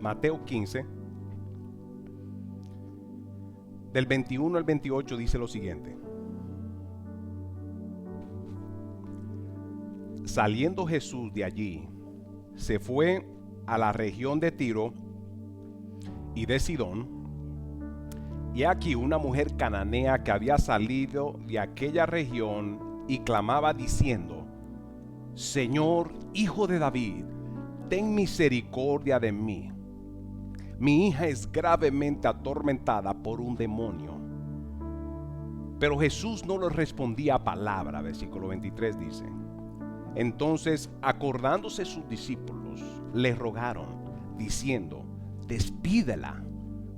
Mateo 15, del 21 al 28 dice lo siguiente. Saliendo Jesús de allí, se fue a la región de Tiro y de Sidón. Y aquí una mujer cananea que había salido de aquella región y clamaba diciendo: Señor, Hijo de David, ten misericordia de mí. Mi hija es gravemente atormentada por un demonio. Pero Jesús no le respondía palabra. Versículo 23 dice: Entonces, acordándose sus discípulos, le rogaron, diciendo: Despídela,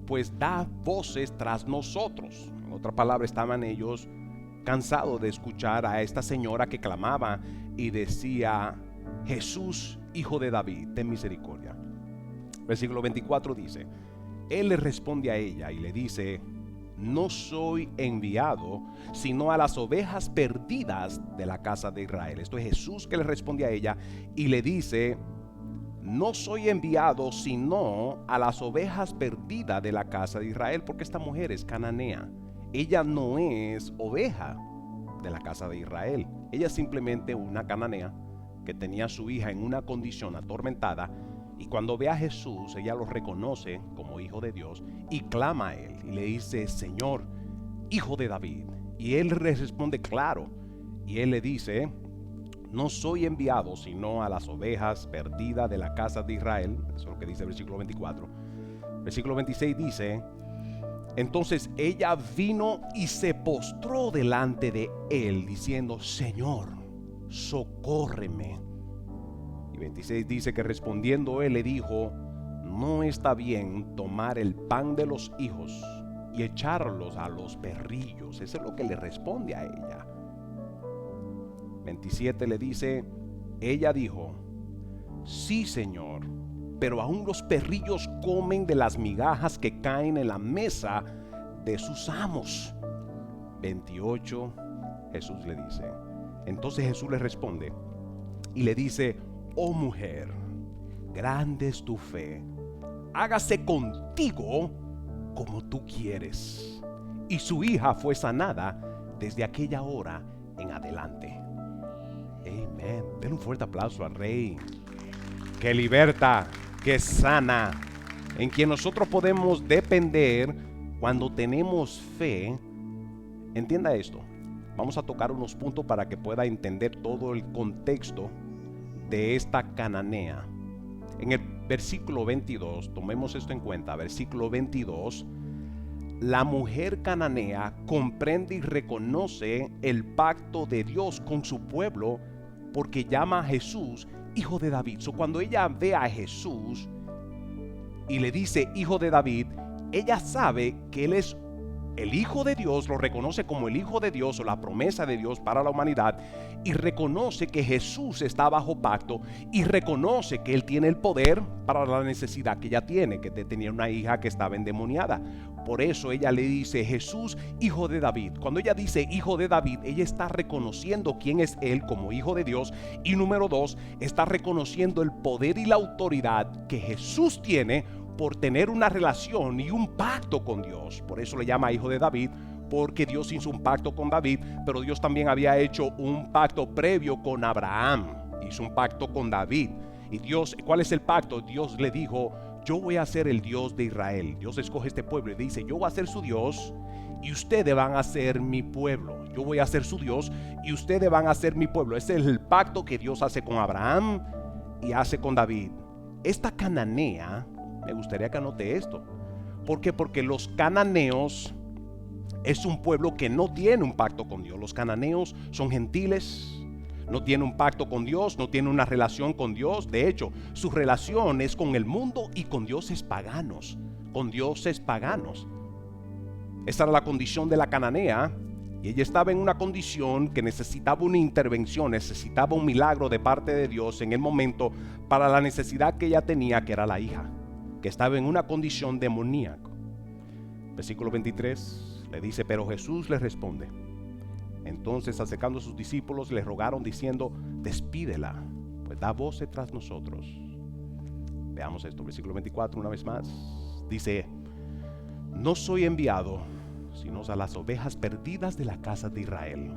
pues da voces tras nosotros. En otra palabra, estaban ellos cansados de escuchar a esta señora que clamaba y decía: Jesús, Hijo de David, ten misericordia. Versículo 24 dice: Él le responde a ella y le dice: No soy enviado sino a las ovejas perdidas de la casa de Israel. Esto es Jesús que le responde a ella y le dice: No soy enviado sino a las ovejas perdidas de la casa de Israel, porque esta mujer es cananea. Ella no es oveja de la casa de Israel. Ella es simplemente una cananea que tenía a su hija en una condición atormentada, y cuando ve a Jesús, ella lo reconoce como Hijo de Dios y clama a él y le dice: Señor, Hijo de David. Y él le responde claro, y él le dice: No soy enviado sino a las ovejas perdidas de la casa de Israel. Eso es lo que dice el versículo 24. Versículo 26 dice: Entonces ella vino y se postró delante de él, diciendo: Señor, socórreme. Y 26 dice que respondiendo él le dijo: No está bien tomar el pan de los hijos y echarlos a los perrillos. Eso es lo que le responde a ella. 27 le dice: Ella dijo: Sí, Señor, pero aún los perrillos comen de las migajas que caen en la mesa de sus amos. 28, Jesús le dice. Entonces Jesús le responde y le dice: Oh mujer, grande es tu fe, hágase contigo como tú quieres. Y su hija fue sanada desde aquella hora en adelante. Amén. Den un fuerte aplauso al Rey que liberta, que sana, en quien nosotros podemos depender cuando tenemos fe. Entienda esto. Vamos a tocar unos puntos para que pueda entender todo el contexto de esta cananea. En el versículo 22, tomemos esto en cuenta. Versículo 22, la mujer cananea comprende y reconoce el pacto de Dios con su pueblo, porque llama a Jesús Hijo de David. Cuando ella ve a Jesús y le dice Hijo de David, ella sabe que Él es el Hijo de Dios, lo reconoce como el Hijo de Dios o la promesa de Dios para la humanidad, y reconoce que Jesús está bajo pacto, y reconoce que Él tiene el poder para la necesidad que ella tiene, que tenía una hija que estaba endemoniada. Por eso ella le dice Jesús, Hijo de David. Cuando ella dice Hijo de David, ella está reconociendo quién es Él como Hijo de Dios, y número dos, está reconociendo el poder y la autoridad que Jesús tiene por tener una relación y un pacto con Dios. Por eso le llama Hijo de David, porque Dios hizo un pacto con David, pero Dios también había hecho un pacto previo con Abraham. Hizo un pacto con David. Y Dios, ¿cuál es el pacto? Dios le dijo: yo voy a ser el Dios de Israel. Dios escoge este pueblo y dice: yo voy a ser su Dios y ustedes van a ser mi pueblo. Yo voy a ser su Dios y ustedes van a ser mi pueblo. Ese es el pacto que Dios hace con Abraham y hace con David. Esta cananea, me gustaría que anote esto. ¿Por qué? Porque los cananeos es un pueblo que no tiene un pacto con Dios. Los cananeos son gentiles, no tienen un pacto con Dios, no tienen una relación con Dios. De hecho, su relación es con el mundo y con dioses paganos. Con dioses paganos. Esa era la condición de la cananea. Y ella estaba en una condición que necesitaba una intervención, necesitaba un milagro de parte de Dios en el momento para la necesidad que ella tenía, que era la hija, que estaba en una condición demoníaca. Versículo 23 le dice: pero Jesús le responde. Entonces, acercando a sus discípulos, le rogaron diciendo: despídela, pues da voces tras nosotros. Veamos esto, versículo 24 una vez más. Dice: no soy enviado sino a las ovejas perdidas de la casa de Israel.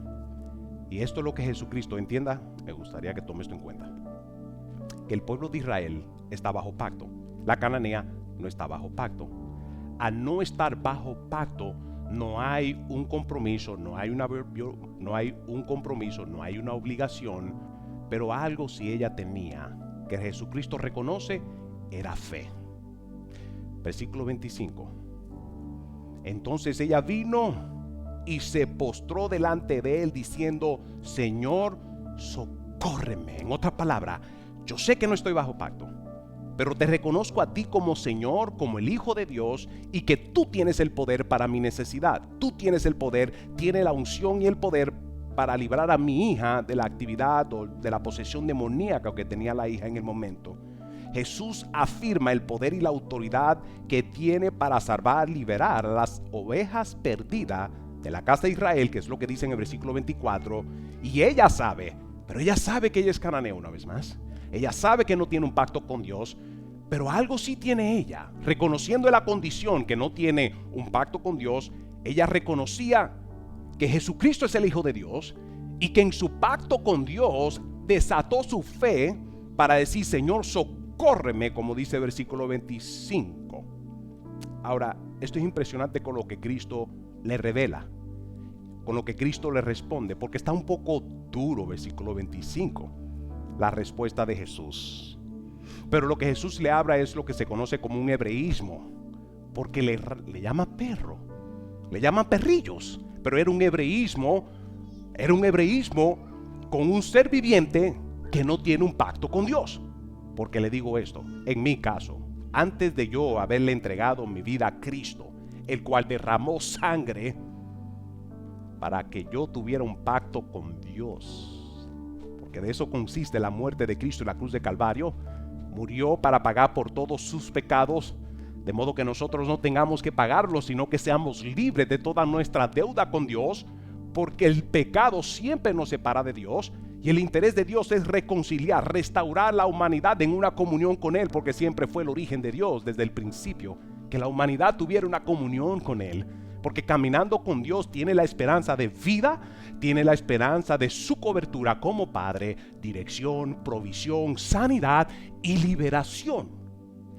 Y esto es lo que Jesucristo entienda. Me gustaría que tome esto en cuenta: que el pueblo de Israel está bajo pacto. La cananea no está bajo pacto. Al no estar bajo pacto, no hay un compromiso, no hay una obligación, pero algo sí ella tenía, que Jesucristo reconoce, era fe. Versículo 25. Entonces ella vino y se postró delante de él diciendo: Señor, socórreme. En otra palabra, yo sé que no estoy bajo pacto, pero te reconozco a ti como Señor, como el Hijo de Dios, y que tú tienes el poder para mi necesidad. Tú tienes el poder, tienes la unción y el poder para librar a mi hija de la actividad o de la posesión demoníaca que tenía la hija en el momento. Jesús afirma el poder y la autoridad que tiene para salvar, liberar a las ovejas perdidas de la casa de Israel, que es lo que dice en el versículo 24. Y ella sabe, pero ella sabe que ella es cananea una vez más. Ella sabe que no tiene un pacto con Dios, pero algo sí tiene ella. Reconociendo la condición que no tiene un pacto con Dios, ella reconocía que Jesucristo es el Hijo de Dios y que en su pacto con Dios desató su fe para decir: Señor, socórreme, como dice el versículo 25. Ahora, esto es impresionante con lo que Cristo le revela, con lo que Cristo le responde, porque está un poco duro, versículo 25, la respuesta de Jesús. Pero lo que Jesús le habla es lo que se conoce como un hebreísmo, porque le llama perro, le llaman perrillos, pero era un hebreísmo con un ser viviente que no tiene un pacto con Dios. Porque le digo esto, en mi caso, antes de yo haberle entregado mi vida a Cristo, el cual derramó sangre para que yo tuviera un pacto con Dios, porque de eso consiste la muerte de Cristo en la cruz de Calvario. Murió para pagar por todos sus pecados, de modo que nosotros no tengamos que pagarlos, sino que seamos libres de toda nuestra deuda con Dios, porque el pecado siempre nos separa de Dios, y el interés de Dios es reconciliar, restaurar la humanidad en una comunión con Él, porque siempre fue el origen de Dios desde el principio, que la humanidad tuviera una comunión con Él, porque caminando con Dios tiene la esperanza de vida, tiene la esperanza de su cobertura como Padre, dirección, provisión, sanidad y liberación.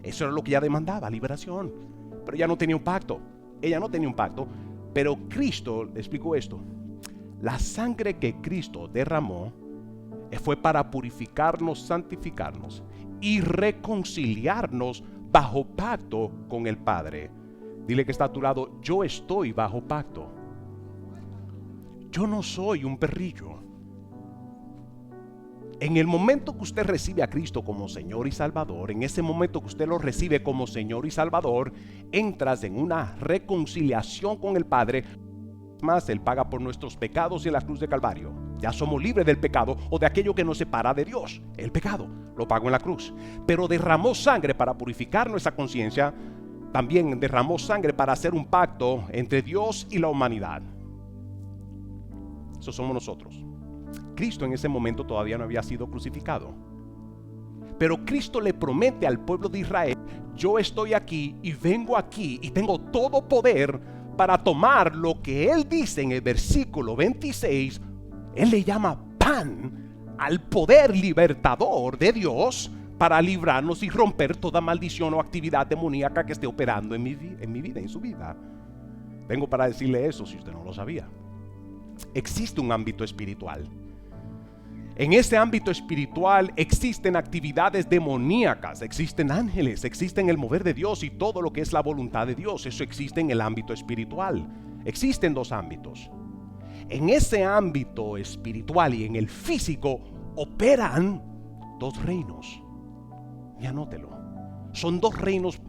Eso era lo que ella demandaba, liberación. Pero ella no tenía un pacto. Pero Cristo, le explico esto: la sangre que Cristo derramó fue para purificarnos, santificarnos y reconciliarnos bajo pacto con el Padre. Dile que está a tu lado: yo estoy bajo pacto. Yo no soy un perrillo. En el momento que usted recibe a Cristo como Señor y Salvador, en ese momento que usted lo recibe como Señor y Salvador, entras en una reconciliación con el Padre. Más, Él paga por nuestros pecados en la cruz de Calvario. Ya somos libres del pecado o de aquello que nos separa de Dios. El pecado lo pagó en la cruz, pero derramó sangre para purificar nuestra conciencia. También derramó sangre para hacer un pacto entre Dios y la humanidad. Eso somos nosotros. Cristo en ese momento todavía no había sido crucificado, pero Cristo le promete al pueblo de Israel: yo estoy aquí y vengo aquí y tengo todo poder para tomar lo que Él dice en el versículo 26. Él le llama pan al poder libertador de Dios para librarnos y romper toda maldición o actividad demoníaca que esté operando en mi vida, en su vida. Vengo para decirle eso si usted no lo sabía. Existe un ámbito espiritual. En ese ámbito espiritual existen actividades demoníacas, existen ángeles, existen el mover de Dios y todo lo que es la voluntad de Dios. Eso existe en el ámbito espiritual. Existen dos ámbitos. En ese ámbito espiritual y en el físico operan dos reinos. Y anótelo. Son dos reinos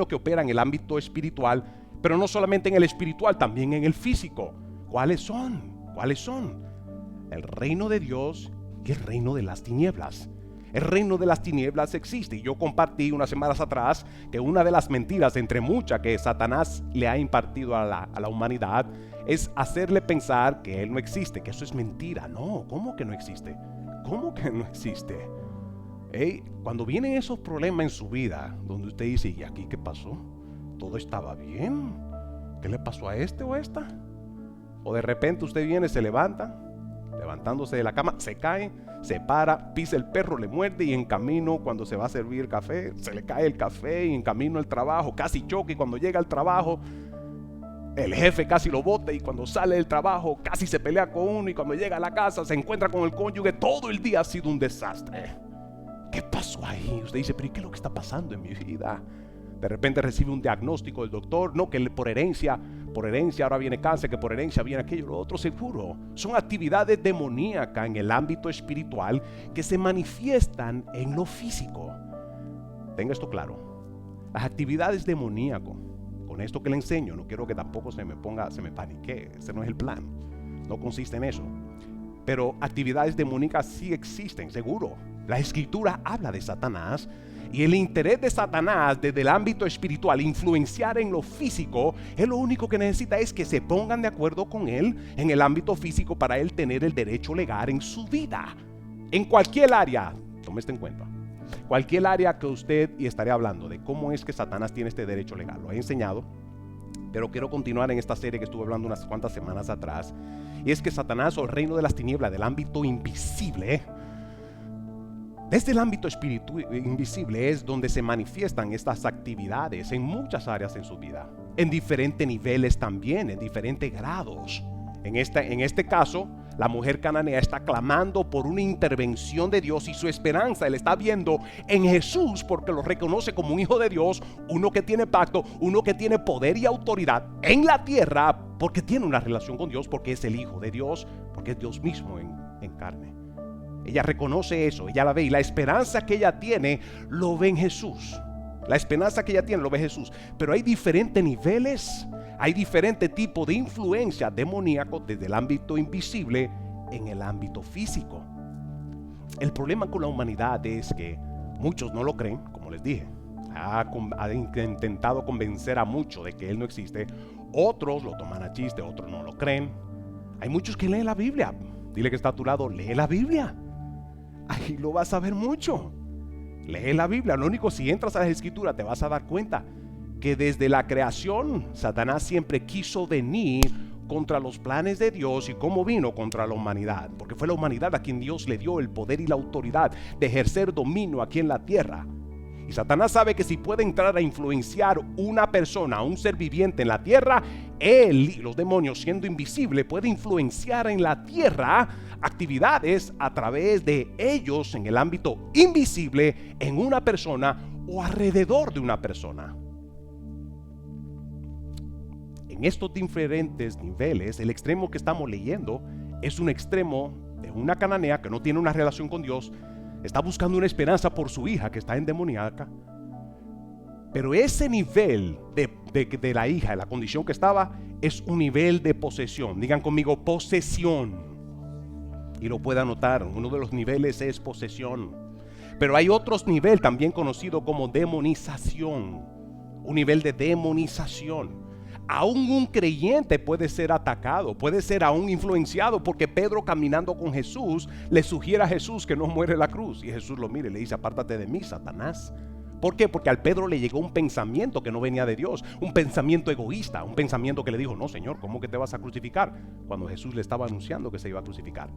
que operan en el ámbito espiritual, pero no solamente en el espiritual, también en el físico. ¿Cuáles son? El reino de Dios y el reino de las tinieblas. El reino de las tinieblas existe, y yo compartí unas semanas atrás que una de las mentiras entre muchas que Satanás le ha impartido a la humanidad es hacerle pensar que Él no existe, que eso es mentira. No, ¿cómo que no existe? Cuando vienen esos problemas en su vida, donde usted dice, ¿y aquí qué pasó? Todo estaba bien. ¿Qué le pasó a este o a esta? O de repente usted viene, se levanta, levantándose de la cama, se cae, se para, pisa el perro, le muerde y en camino, cuando se va a servir café, se le cae el café y en camino al trabajo, casi choca y cuando llega al trabajo, el jefe casi lo bota y cuando sale del trabajo casi se pelea con uno y cuando llega a la casa se encuentra con el cónyuge. Todo el día ha sido un desastre. ¿Qué pasó ahí? Usted dice, pero ¿qué es lo que está pasando en mi vida? De repente recibe un diagnóstico del doctor, no, que por herencia ahora viene cáncer, que por herencia viene aquello, lo otro. Seguro son actividades demoníacas en el ámbito espiritual que se manifiestan en lo físico. Tenga esto claro, las actividades demoníacas, con esto que le enseño, no quiero que tampoco se me panique, ese no es el plan, no consiste en eso, pero actividades demoníacas sí existen, seguro. La escritura habla de Satanás. Y el interés de Satanás desde el ámbito espiritual, influenciar en lo físico, él lo único que necesita es que se pongan de acuerdo con él en el ámbito físico para él tener el derecho legal en su vida. En cualquier área, tome esto en cuenta, cualquier área que usted, y estaré hablando de cómo es que Satanás tiene este derecho legal, lo he enseñado, pero quiero continuar en esta serie que estuve hablando unas cuantas semanas atrás, y es que Satanás, o el reino de las tinieblas, del ámbito invisible, desde el ámbito invisible es donde se manifiestan estas actividades en muchas áreas en su vida, en diferentes niveles también, en diferentes grados. En este caso, la mujer cananea está clamando por una intervención de Dios y su esperanza él está viendo en Jesús porque lo reconoce como un hijo de Dios, uno que tiene pacto, uno que tiene poder y autoridad en la tierra porque tiene una relación con Dios, porque es el hijo de Dios, porque es Dios mismo en carne. Ella reconoce eso, ella la ve y la esperanza que ella tiene lo ve en Jesús. La esperanza que ella tiene lo ve en Jesús. Pero hay diferentes niveles, hay diferentes tipos de influencia demoníaco desde el ámbito invisible en el ámbito físico. El problema con la humanidad es que muchos no lo creen, como les dije. Ha intentado convencer a muchos de que Él no existe. Otros lo toman a chiste, otros no lo creen. Hay muchos que leen la Biblia. Dile que está a tu lado, lee la Biblia. Ahí lo vas a ver mucho. Lee la Biblia. Lo único, si entras a la escritura te vas a dar cuenta que desde la creación Satanás siempre quiso venir contra los planes de Dios. ¿Y cómo vino? Contra la humanidad, porque fue la humanidad a quien Dios le dio el poder y la autoridad de ejercer dominio aquí en la tierra. Y Satanás sabe que si puede entrar a influenciar una persona, un ser viviente en la tierra, él y los demonios, siendo invisible, puede influenciar en la tierra actividades a través de ellos en el ámbito invisible en una persona o alrededor de una persona. En estos diferentes niveles, el extremo que estamos leyendo es un extremo de una cananea que no tiene una relación con Dios. Está buscando una esperanza por su hija que está endemoniada. Pero ese nivel de la hija, de la condición que estaba, es un nivel de posesión. Digan conmigo, posesión. Y lo puede anotar, uno de los niveles es posesión. Pero hay otro nivel también conocido como demonización. Un nivel de demonización. Aún un creyente puede ser atacado, puede ser aún influenciado, porque Pedro, caminando con Jesús, le sugiere a Jesús que no muere en la cruz. Y Jesús lo mira y le dice, apártate de mí, Satanás. ¿Por qué? Porque al Pedro le llegó un pensamiento que no venía de Dios, un pensamiento egoísta, un pensamiento que le dijo, no, Señor, ¿cómo que te vas a crucificar? Cuando Jesús le estaba anunciando que se iba a crucificar.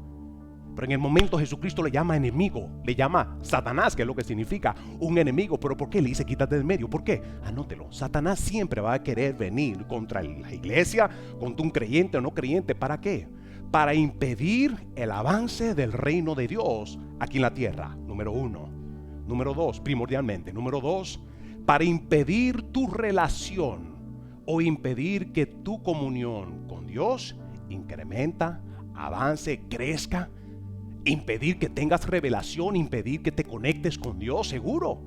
Pero en el momento Jesucristo le llama enemigo, le llama Satanás, que es lo que significa un enemigo. ¿Pero por qué? Le dice, quítate del medio. ¿Por qué? Anótelo. Satanás siempre va a querer venir contra la iglesia, contra un creyente o no creyente. ¿Para qué? Para impedir el avance del reino de Dios aquí en la tierra, número uno. Número dos, primordialmente. Número dos, para impedir tu relación o impedir que tu comunión con Dios incrementa, avance, crezca. Impedir que tengas revelación, impedir que te conectes con Dios, seguro.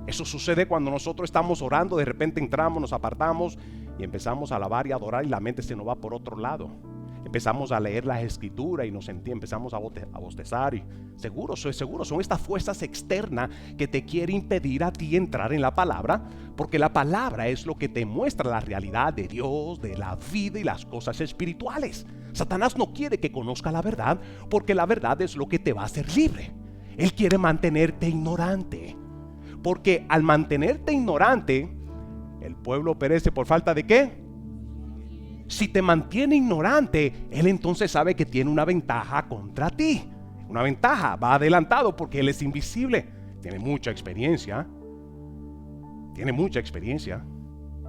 Eso sucede cuando nosotros estamos orando, de repente entramos, nos apartamos y empezamos a alabar y adorar y la mente se nos va por otro lado. Empezamos a leer las escrituras y empezamos a bostezar y seguro, son estas fuerzas externas que te quieren impedir a ti entrar en la palabra, porque la palabra es lo que te muestra la realidad de Dios, de la vida y las cosas espirituales. Satanás no quiere que conozca la verdad, porque la verdad es lo que te va a hacer libre. Él quiere mantenerte ignorante. Porque al mantenerte ignorante, el pueblo perece por falta de ¿qué? Si te mantiene ignorante, Él entonces sabe que tiene una ventaja contra ti. Una ventaja, va adelantado porque Él es invisible. Tiene mucha experiencia.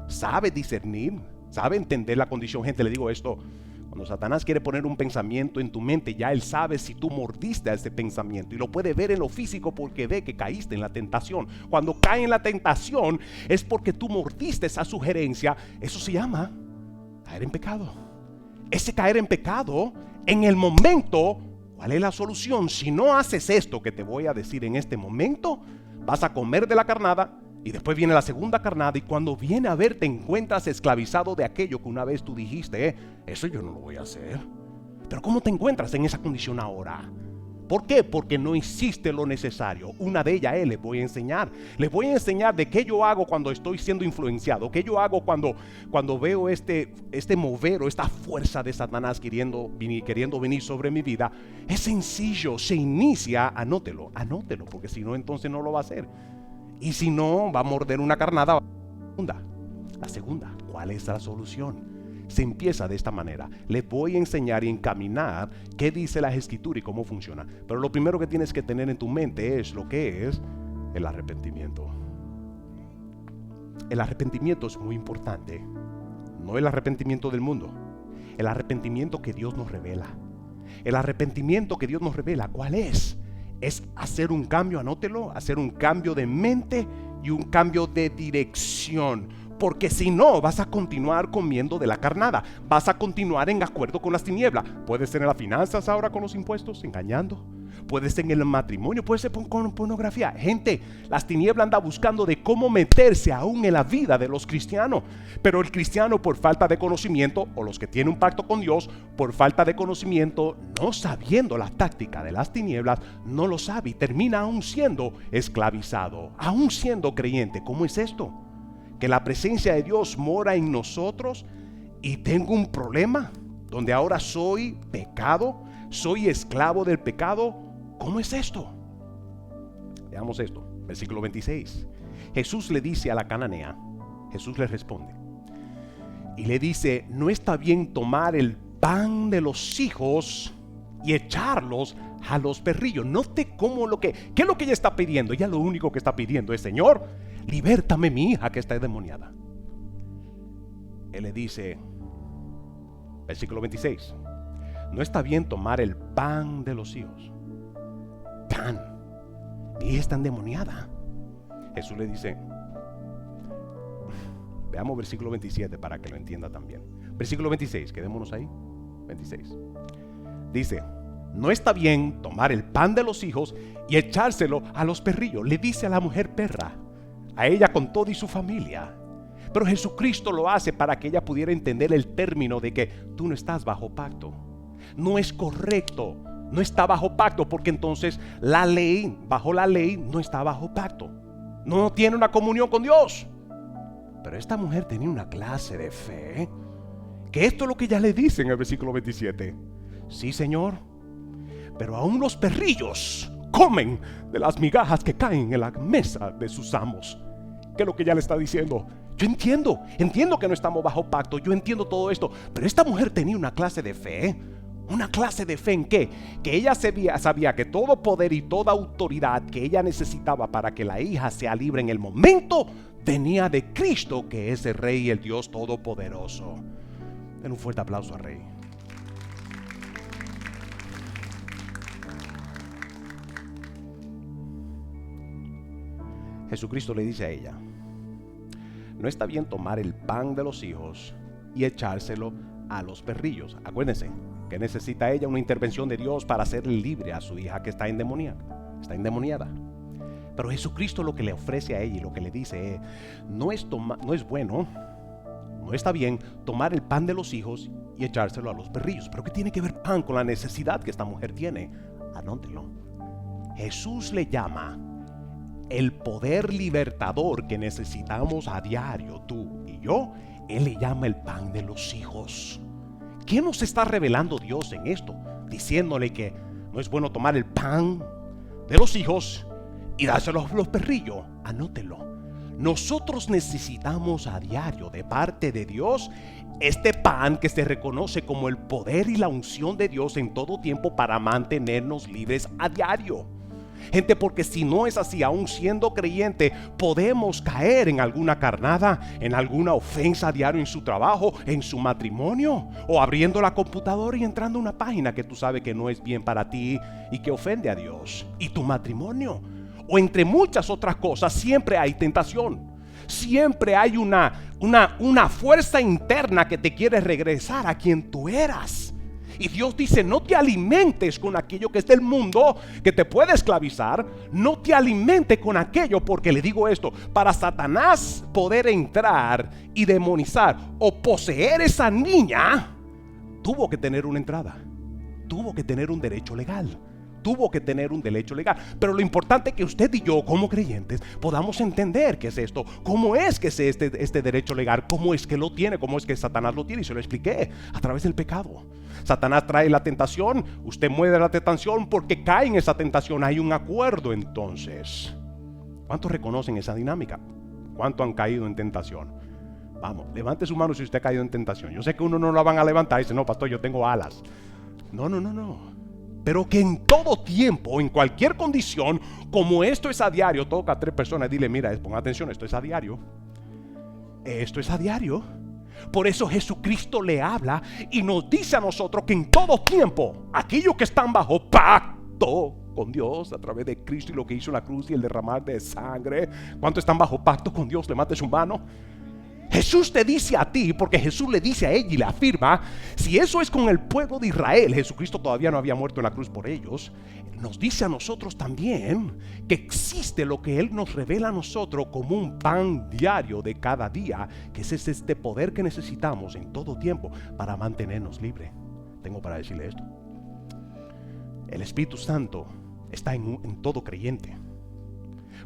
Sabe discernir, sabe entender la condición. Gente, le digo esto. Cuando Satanás quiere poner un pensamiento en tu mente, ya él sabe si tú mordiste a ese pensamiento y lo puede ver en lo físico porque ve que caíste en la tentación. Cuando cae en la tentación es porque tú mordiste esa sugerencia. Eso se llama caer en pecado. Ese caer en pecado, en el momento, ¿cuál es la solución? Si no haces esto que te voy a decir en este momento, vas a comer de la carnada. Y después viene la segunda carnada y cuando viene a ver te encuentras esclavizado de aquello que una vez tú dijiste, eso yo no lo voy a hacer. Pero ¿cómo te encuentras en esa condición ahora? ¿Por qué? Porque no hiciste lo necesario. Una de ellas les voy a enseñar. Les voy a enseñar de qué yo hago cuando estoy siendo influenciado. Qué yo hago cuando veo este mover o esta fuerza de Satanás queriendo venir sobre mi vida. Es sencillo, se inicia, anótelo, porque si no entonces no lo va a hacer. Y si no, va a morder una carnada. La segunda, ¿cuál es la solución? Se empieza de esta manera. Les voy a enseñar y encaminar qué dice la Escritura y cómo funciona. Pero lo primero que tienes que tener en tu mente es lo que es el arrepentimiento. El arrepentimiento es muy importante. No el arrepentimiento del mundo. El arrepentimiento que Dios nos revela. El arrepentimiento que Dios nos revela, ¿cuál es? Es hacer un cambio, anótelo, hacer un cambio de mente y un cambio de dirección. Porque si no, vas a continuar comiendo de la carnada. Vas a continuar en acuerdo con las tinieblas. Puede ser en las finanzas ahora con los impuestos, engañando. Puede ser en el matrimonio, puede ser con pornografía. Gente, las tinieblas andan buscando de cómo meterse aún en la vida de los cristianos. Pero el cristiano, por falta de conocimiento, o los que tienen un pacto con Dios, por falta de conocimiento, no sabiendo la táctica de las tinieblas, no lo sabe y termina aún siendo esclavizado, aún siendo creyente. ¿Cómo es esto? Que la presencia de Dios mora en nosotros y tengo un problema donde ahora soy pecado, soy esclavo del pecado. ¿Cómo es esto? Veamos esto, versículo 26. Jesús le dice a la cananea, Jesús le responde y le dice: no está bien tomar el pan de los hijos y echarlos a los perrillos. Note cómo ¿qué es lo que ella está pidiendo? Ella lo único que está pidiendo es: Señor, libértame mi hija que está endemoniada. Él le dice, versículo 26, no está bien tomar el pan de los hijos. Pan, mi hija está endemoniada. Jesús le dice, veamos versículo 27 para que lo entienda también. Versículo 26, quedémonos ahí. 26 dice: no está bien tomar el pan de los hijos y echárselo a los perrillos. Le dice a la mujer perra, a ella con todo y su familia. Pero Jesucristo lo hace para que ella pudiera entender el término de que tú no estás bajo pacto. No es correcto, no está bajo pacto, porque entonces la ley, bajo la ley, no está bajo pacto. No tiene una comunión con Dios. Pero esta mujer tenía una clase de fe, que esto es lo que ella le dice en el versículo 27. Sí, Señor, pero aún los perrillos comen de las migajas que caen en la mesa de sus amos. ¿Qué es lo que ella le está diciendo? Yo entiendo que no estamos bajo pacto, yo entiendo todo esto, pero esta mujer tenía una clase de fe. ¿Una clase de fe en qué? Que ella sabía que todo poder y toda autoridad que ella necesitaba para que la hija sea libre en el momento venía de Cristo, que es el Rey y el Dios Todopoderoso. Den un fuerte aplauso al Rey. Jesucristo le dice a ella: no está bien tomar el pan de los hijos y echárselo a los perrillos. Acuérdense que necesita ella una intervención de Dios para hacerle libre a su hija que está endemoniada. Pero Jesucristo lo que le ofrece a ella y lo que le dice es: no es bueno, no está bien tomar el pan de los hijos y echárselo a los perrillos. Pero ¿qué tiene que ver pan con la necesidad que esta mujer tiene? Anótelo. Jesús le llama el poder libertador que necesitamos a diario, tú y yo. Él le llama el pan de los hijos. ¿Qué nos está revelando Dios en esto? Diciéndole que no es bueno tomar el pan de los hijos y dárselos a los perrillos. Anótelo. Nosotros necesitamos a diario de parte de Dios este pan que se reconoce como el poder y la unción de Dios en todo tiempo para mantenernos libres a diario. Gente, porque si no es así, aún siendo creyente, podemos caer en alguna carnada, en alguna ofensa a diario en su trabajo, en su matrimonio, o abriendo la computadora y entrando a una página que tú sabes que no es bien para ti y que ofende a Dios y tu matrimonio. O entre muchas otras cosas, siempre hay tentación. Siempre hay una fuerza interna que te quiere regresar a quien tú eras. Y Dios dice, no te alimentes con aquello que es del mundo, que te puede esclavizar. No te alimentes con aquello, porque le digo esto, para Satanás poder entrar y demonizar o poseer esa niña, tuvo que tener una entrada, tuvo que tener un derecho legal. Tuvo que tener un derecho legal. Pero lo importante es que usted y yo, como creyentes, podamos entender qué es esto. ¿Cómo es que es este derecho legal? ¿Cómo es que lo tiene? ¿Cómo es que Satanás lo tiene? Y se lo expliqué, a través del pecado. Satanás trae la tentación, usted muere de la tentación porque cae en esa tentación. Hay un acuerdo entonces. ¿Cuántos reconocen esa dinámica? ¿Cuántos han caído en tentación? Vamos, levante su mano si usted ha caído en tentación. Yo sé que uno no la van a levantar y dice, no, pastor, yo tengo alas. No. Pero que en todo tiempo, en cualquier condición, como esto es a diario, toca a 3 personas, dile, mira, ponga atención, esto es a diario. Esto es a diario. Por eso Jesucristo le habla y nos dice a nosotros que en todo tiempo, aquellos que están bajo pacto con Dios a través de Cristo y lo que hizo en la cruz y el derramar de sangre, ¿cuántos están bajo pacto con Dios? Levante su mano. Jesús te dice a ti, porque Jesús le dice a ella y le afirma, si eso es con el pueblo de Israel, Jesucristo todavía no había muerto en la cruz por ellos, nos dice a nosotros también que existe lo que Él nos revela a nosotros como un pan diario de cada día, que es este poder que necesitamos en todo tiempo para mantenernos libres. Tengo para decirle esto: el Espíritu Santo está en todo creyente.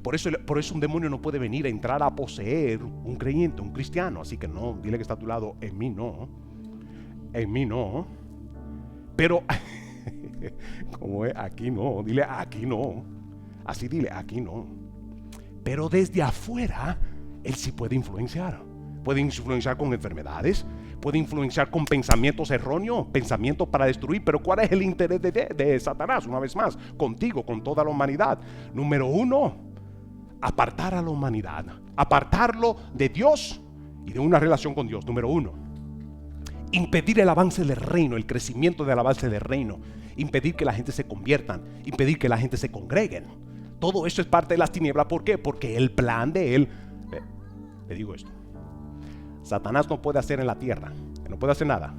Por eso un demonio no puede venir a entrar a poseer un creyente, un cristiano. Así que no, dile que está a tu lado, en mí no. En mí no. Pero, como es, aquí no, dile aquí no. Así dile, aquí no. Pero desde afuera, él sí puede influenciar. Puede influenciar con enfermedades, puede influenciar con pensamientos erróneos, pensamientos para destruir. Pero ¿cuál es el interés de Satanás? Una vez más, contigo, con toda la humanidad. Número 1, apartar a la humanidad, apartarlo de Dios y de una relación con Dios. Número 1, impedir el avance del reino, el crecimiento del avance del reino, impedir que la gente se conviertan, impedir que la gente se congreguen. Todo eso es parte de las tinieblas. ¿Por qué? Porque el plan de él, le digo esto, Satanás no puede hacer en la tierra, no puede hacer nada,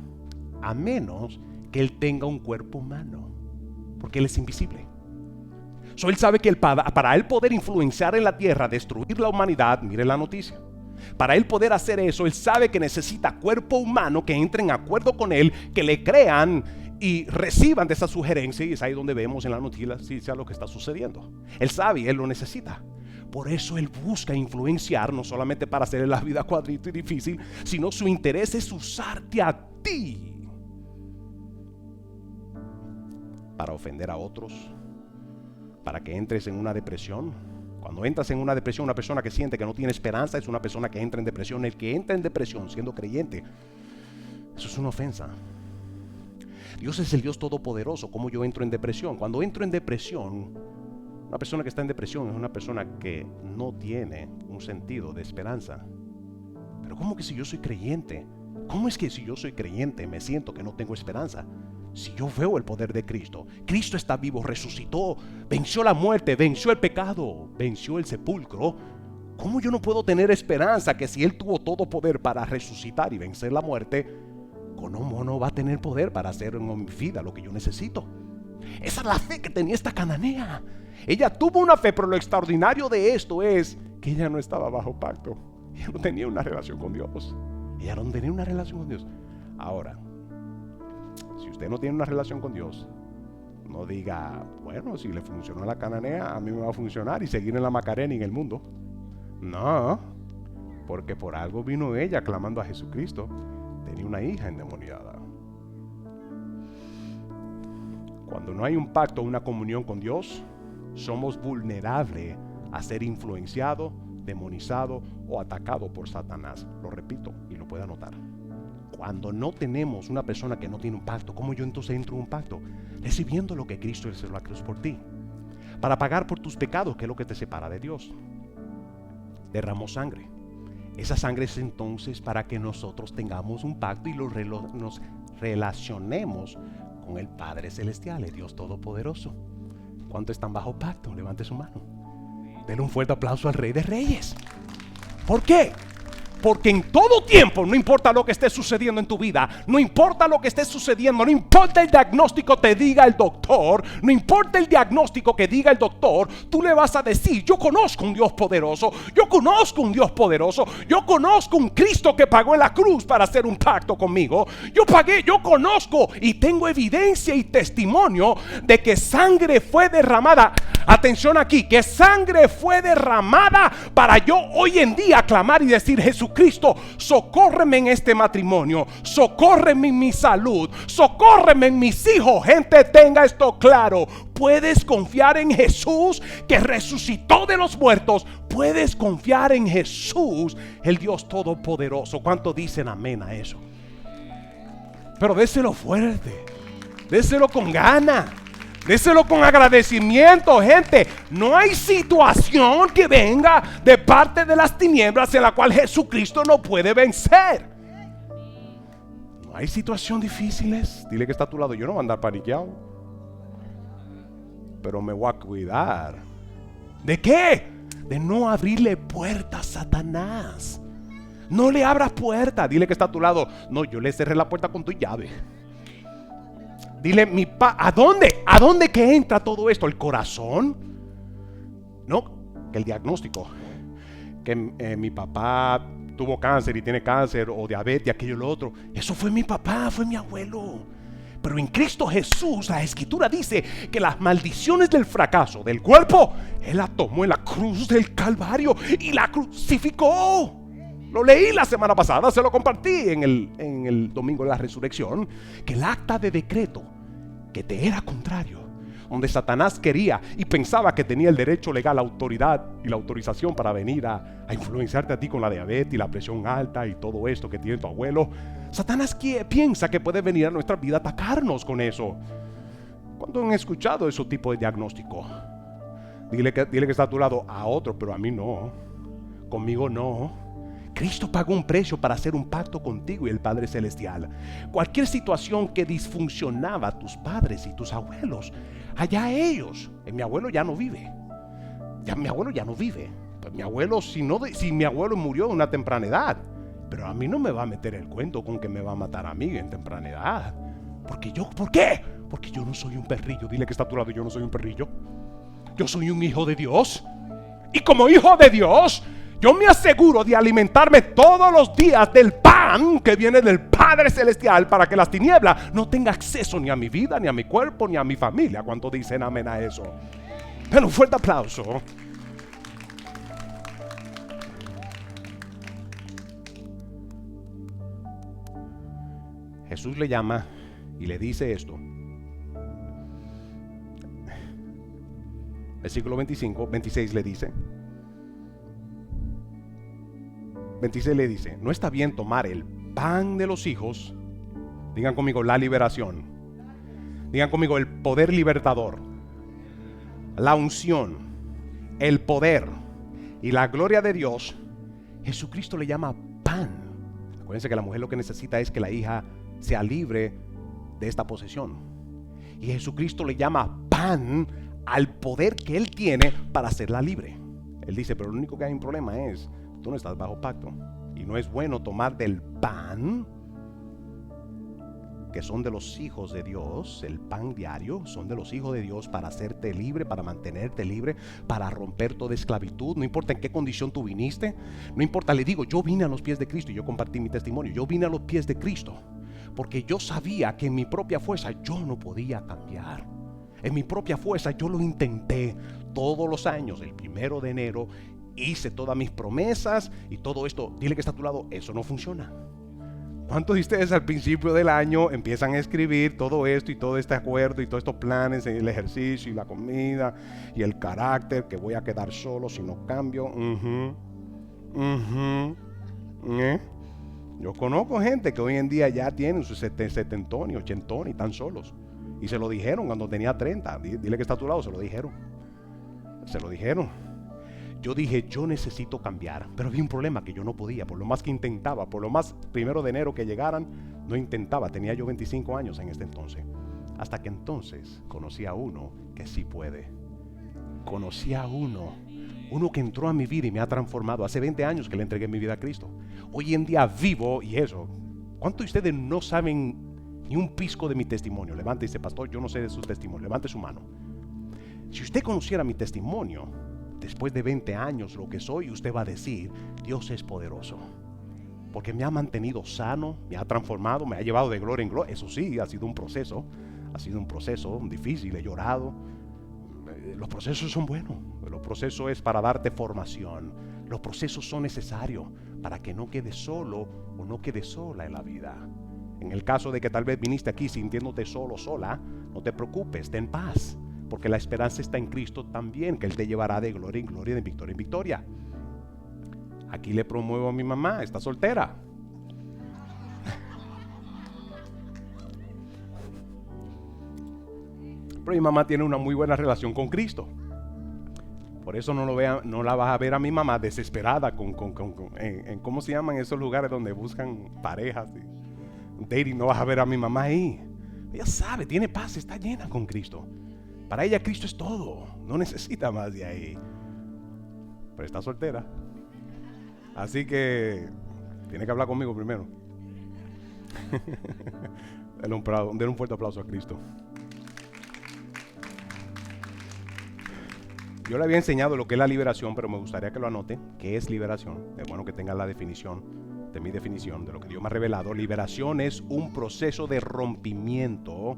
a menos que él tenga un cuerpo humano, porque él es invisible. Él sabe que para él poder influenciar en la tierra, destruir la humanidad, mire la noticia, para él poder hacer eso, él sabe que necesita cuerpo humano que entre en acuerdo con él, que le crean y reciban de esa sugerencia. Y es ahí donde vemos en la noticia lo que está sucediendo. Él sabe y él lo necesita. Por eso él busca influenciar, no solamente para hacer la vida cuadrito y difícil, sino su interés es usarte a ti para ofender a otros, para que entres en una depresión. Cuando entras en una depresión, una persona que siente que no tiene esperanza es una persona que entra en depresión. El que entra en depresión siendo creyente, eso es una ofensa. Dios es el Dios todopoderoso. ¿Cómo yo entro en depresión? Cuando entro en depresión, una persona que está en depresión es una persona que no tiene un sentido de esperanza. Pero ¿cómo que si yo soy creyente? ¿Cómo es que si yo soy creyente me siento que no tengo esperanza? Si yo veo el poder de Cristo, Cristo está vivo, resucitó, venció la muerte, venció el pecado, venció el sepulcro. ¿Cómo yo no puedo tener esperanza que si Él tuvo todo poder para resucitar y vencer la muerte, cómo no va a tener poder para hacer en mi vida lo que yo necesito? Esa es la fe que tenía esta cananea. Ella tuvo una fe, pero lo extraordinario de esto es que ella no estaba bajo pacto. Ella no tenía una relación con Dios. Ella no tenía una relación con Dios. Ahora, si usted no tiene una relación con Dios, no diga, bueno, si le funcionó a la cananea, a mí me va a funcionar y seguir en la Macarena y en el mundo. No, porque por algo vino ella clamando a Jesucristo. Tenía una hija endemoniada. Cuando no hay un pacto, una comunión con Dios, somos vulnerables a ser influenciado, demonizado o atacado por Satanás. Lo repito y lo puede anotar. Cuando no tenemos una persona que no tiene un pacto, ¿cómo yo entonces entro en un pacto? Recibiendo lo que Cristo hizo en la cruz por ti, para pagar por tus pecados, que es lo que te separa de Dios. Derramó sangre. Esa sangre es entonces para que nosotros tengamos un pacto y nos relacionemos con el Padre Celestial, el Dios Todopoderoso. ¿Cuántos están bajo pacto? Levante su mano. Denle un fuerte aplauso al Rey de Reyes. ¿Por qué? Porque en todo tiempo, no importa lo que esté sucediendo en tu vida, no importa lo que esté sucediendo, no importa el diagnóstico que te diga el doctor, no importa el diagnóstico que diga el doctor, tú le vas a decir: yo conozco un Dios poderoso, yo conozco un Dios poderoso, yo conozco un Cristo que pagó en la cruz para hacer un pacto conmigo. Yo conozco y tengo evidencia y testimonio de que sangre fue derramada. Atención aquí, que sangre fue derramada para yo hoy en día clamar y decir: Jesucristo, socórreme en este matrimonio, socórreme en mi salud, socórreme en mis hijos. Gente, tenga esto claro: puedes confiar en Jesús que resucitó de los muertos. Puedes confiar en Jesús, el Dios Todopoderoso. ¿Cuántos dicen amén a eso? Pero déselo fuerte, déselo con ganas, déselo con agradecimiento, gente. No hay situación que venga de parte de las tinieblas en la cual Jesucristo no puede vencer. No hay situación difíciles. Dile que está a tu lado: yo no voy a andar paniqueado, pero me voy a cuidar. ¿De qué? De no abrirle puertas a Satanás. No le abras puerta. Dile que está a tu lado: no, yo le cerré la puerta con tu llave. Dile: ¿a dónde? ¿A dónde que entra todo esto? ¿El corazón? No, que el diagnóstico. Que mi papá tuvo cáncer y tiene cáncer, o diabetes, aquello y lo otro. Eso fue mi papá, fue mi abuelo. Pero en Cristo Jesús, la Escritura dice que las maldiciones del fracaso del cuerpo, Él la tomó en la cruz del Calvario y la crucificó. Lo leí la semana pasada, se lo compartí en el domingo de la resurrección, que el acta de decreto que te era contrario, donde Satanás quería y pensaba que tenía el derecho legal, la autoridad y la autorización para venir a influenciarte a ti con la diabetes y la presión alta y todo esto que tiene tu abuelo. Satanás piensa que puede venir a nuestra vida a atacarnos con eso. ¿Cuándo han escuchado ese tipo de diagnóstico? Dile que está a tu lado: a otro, pero a mí no, conmigo no. Cristo pagó un precio para hacer un pacto contigo y el Padre Celestial. Cualquier situación que disfuncionaba a tus padres y tus abuelos, allá ellos. Mi abuelo ya no vive. Mi abuelo ya no vive. Pues mi abuelo, si mi abuelo murió a una temprana edad, pero a mí no me va a meter el cuento con que me va a matar a mí en temprana edad. ¿Por qué? Porque yo no soy un perrillo. Dile que está a tu lado: yo no soy un perrillo. Yo soy un hijo de Dios. Y como hijo de Dios, yo me aseguro de alimentarme todos los días del pan que viene del Padre Celestial, para que las tinieblas no tengan acceso ni a mi vida, ni a mi cuerpo, ni a mi familia. ¿Cuántos dicen amén a eso? Pero un fuerte aplauso. Jesús le llama y le dice esto. Versículo 26 le dice: 26 le dice: no está bien tomar el pan de los hijos. Digan conmigo: la liberación. Digan conmigo: el poder libertador, la unción, el poder y la gloria de Dios. Jesucristo le llama pan. Acuérdense que la mujer lo que necesita es que la hija sea libre de esta posesión, y Jesucristo le llama pan al poder que Él tiene para hacerla libre. Él dice: pero lo único que hay un problema es: tú no estás bajo pacto, y no es bueno tomar del pan que son de los hijos de Dios. El pan diario son de los hijos de Dios para hacerte libre, para mantenerte libre, para romper toda esclavitud. No importa en qué condición tú viniste, no importa. Le digo, yo vine a los pies de Cristo y yo compartí mi testimonio. Yo vine a los pies de Cristo porque yo sabía que en mi propia fuerza yo no podía cambiar. En mi propia fuerza yo lo intenté todos los años. El 1 de enero hice todas mis promesas y todo esto. Dile que está a tu lado: eso no funciona. ¿Cuántos de ustedes al principio del año empiezan a escribir todo esto y todo este acuerdo y todos estos planes, el ejercicio y la comida y el carácter, que voy a quedar solo si no cambio? Yo conozco gente que hoy en día ya tienen sus 70 y 80 y están solos. Y se lo dijeron cuando tenía 30. Dile que está a tu lado, se lo dijeron. Se lo dijeron. Yo dije, yo necesito cambiar, pero había un problema que yo no podía, por lo más que intentaba, por lo más 1 de enero que llegaran, no intentaba, tenía yo 25 años en este entonces. Hasta que entonces conocí a uno que sí puede. Conocí a uno que entró a mi vida y me ha transformado. Hace 20 años que le entregué mi vida a Cristo. Hoy en día vivo y eso. ¿Cuántos de ustedes no saben ni un pisco de mi testimonio? Levante y dice, pastor, yo no sé de su testimonio. Levante su mano. Si usted conociera mi testimonio, después de 20 años lo que soy, usted va a decir, Dios es poderoso. Porque me ha mantenido sano, me ha transformado, me ha llevado de gloria en gloria. Eso sí, ha sido un proceso difícil, he llorado. Los procesos son buenos, los procesos es para darte formación. Los procesos son necesarios para que no quedes solo o no quedes sola en la vida. En el caso de que tal vez viniste aquí sintiéndote solo o sola, no te preocupes, ten paz. Porque la esperanza está en Cristo también, que Él te llevará de gloria en gloria, de victoria en victoria. Aquí le promuevo a mi mamá, está soltera. Pero mi mamá tiene una muy buena relación con Cristo. Por eso no la vas a ver a mi mamá desesperada en ¿cómo se llaman esos lugares donde buscan parejas? Dating, no vas a ver a mi mamá ahí. Ella sabe, tiene paz, está llena con Cristo. Para ella Cristo es todo, no necesita más de ahí. Pero está soltera. Así que tiene que hablar conmigo primero. Denle un fuerte aplauso a Cristo. Yo le había enseñado lo que es la liberación, pero me gustaría que lo anote. ¿Qué es liberación? Es bueno que tenga la definición de mi definición, de lo que Dios me ha revelado. Liberación es un proceso de rompimiento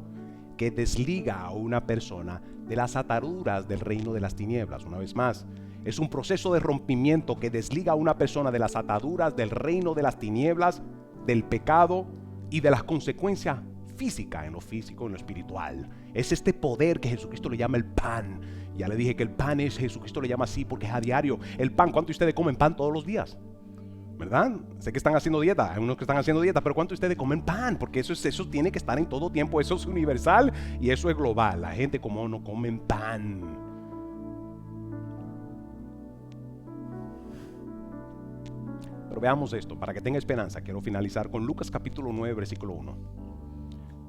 que desliga a una persona de las ataduras del reino de las tinieblas. Una vez más, es un proceso de rompimiento que desliga a una persona de las ataduras del reino de las tinieblas, del pecado y de las consecuencias físicas, en lo físico, en lo espiritual. Es este poder que Jesucristo le llama el pan. Ya le dije que el pan es, Jesucristo le llama así porque es a diario. El pan, ¿cuánto ustedes comen pan todos los días? ¿Verdad? Sé que están haciendo dieta, hay unos que están haciendo dieta, pero ¿cuánto ustedes comen pan? Porque eso tiene que estar en todo tiempo, eso es universal y eso es global. La gente como no comen pan. Pero veamos esto, para que tenga esperanza, quiero finalizar con Lucas capítulo 9, versículo 1.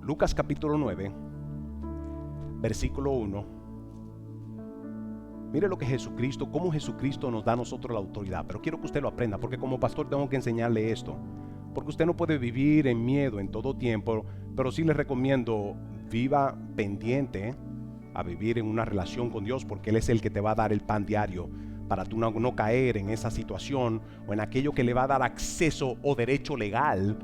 Lucas capítulo 9, versículo 1. Mire lo que cómo Jesucristo nos da a nosotros la autoridad. Pero quiero que usted lo aprenda, porque como pastor tengo que enseñarle esto. Porque usted no puede vivir en miedo en todo tiempo, pero sí le recomiendo, viva pendiente a vivir en una relación con Dios, porque Él es el que te va a dar el pan diario, para tú no caer en esa situación o en aquello que le va a dar acceso o derecho legal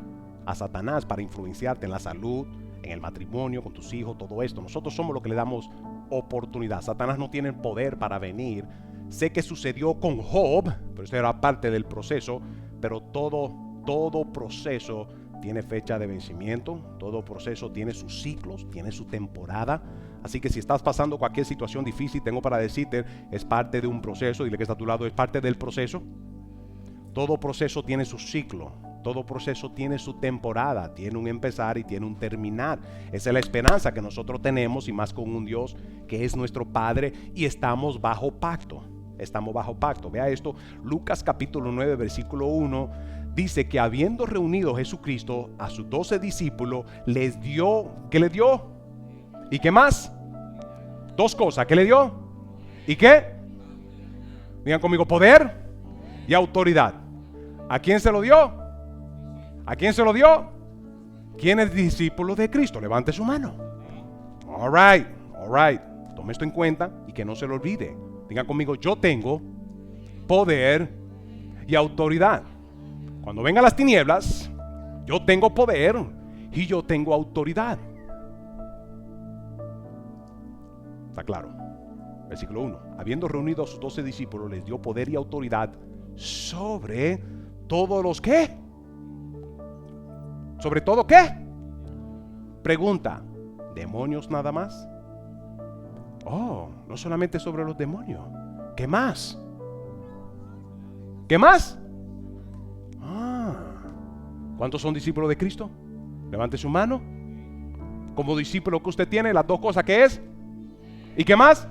a Satanás para influenciarte en la salud, en el matrimonio, con tus hijos, todo esto. Nosotros somos los que le damos oportunidad. Satanás no tiene el poder para venir. Sé que sucedió con Job, pero eso era parte del proceso. Pero todo proceso tiene fecha de vencimiento. Todo proceso tiene sus ciclos, tiene su temporada. Así que si estás pasando cualquier situación difícil, tengo para decirte, es parte de un proceso. Dile que está a tu lado, es parte del proceso. Todo proceso tiene su ciclo. Todo proceso tiene su temporada, tiene un empezar y tiene un terminar. Esa es la esperanza que nosotros tenemos, y más con un Dios que es nuestro Padre, y estamos bajo pacto. Estamos bajo pacto. Vea esto, Lucas capítulo 9, versículo 1, dice que habiendo reunido Jesucristo a sus 12 discípulos, les dio, ¿qué le dio? ¿Y qué más? Dos cosas, ¿qué le dio? ¿Y qué? Digan conmigo, poder y autoridad. ¿A quién se lo dio? ¿A quién se lo dio? ¿Quién es discípulo de Cristo? Levante su mano. All right. Tome esto en cuenta y que no se lo olvide. Digan conmigo, yo tengo poder y autoridad. Cuando vengan las tinieblas, yo tengo poder y yo tengo autoridad. ¿Está claro? Versículo 1. Habiendo reunido a sus 12 discípulos, les dio poder y autoridad sobre todos los que ¿Sobre todo qué? Pregunta, ¿demonios nada más? Oh, no solamente sobre los demonios. ¿Qué más? ¿Qué más? ¿Cuántos son discípulos de Cristo? Levante su mano. Como discípulo que usted tiene, las dos cosas que es. ¿Y qué más?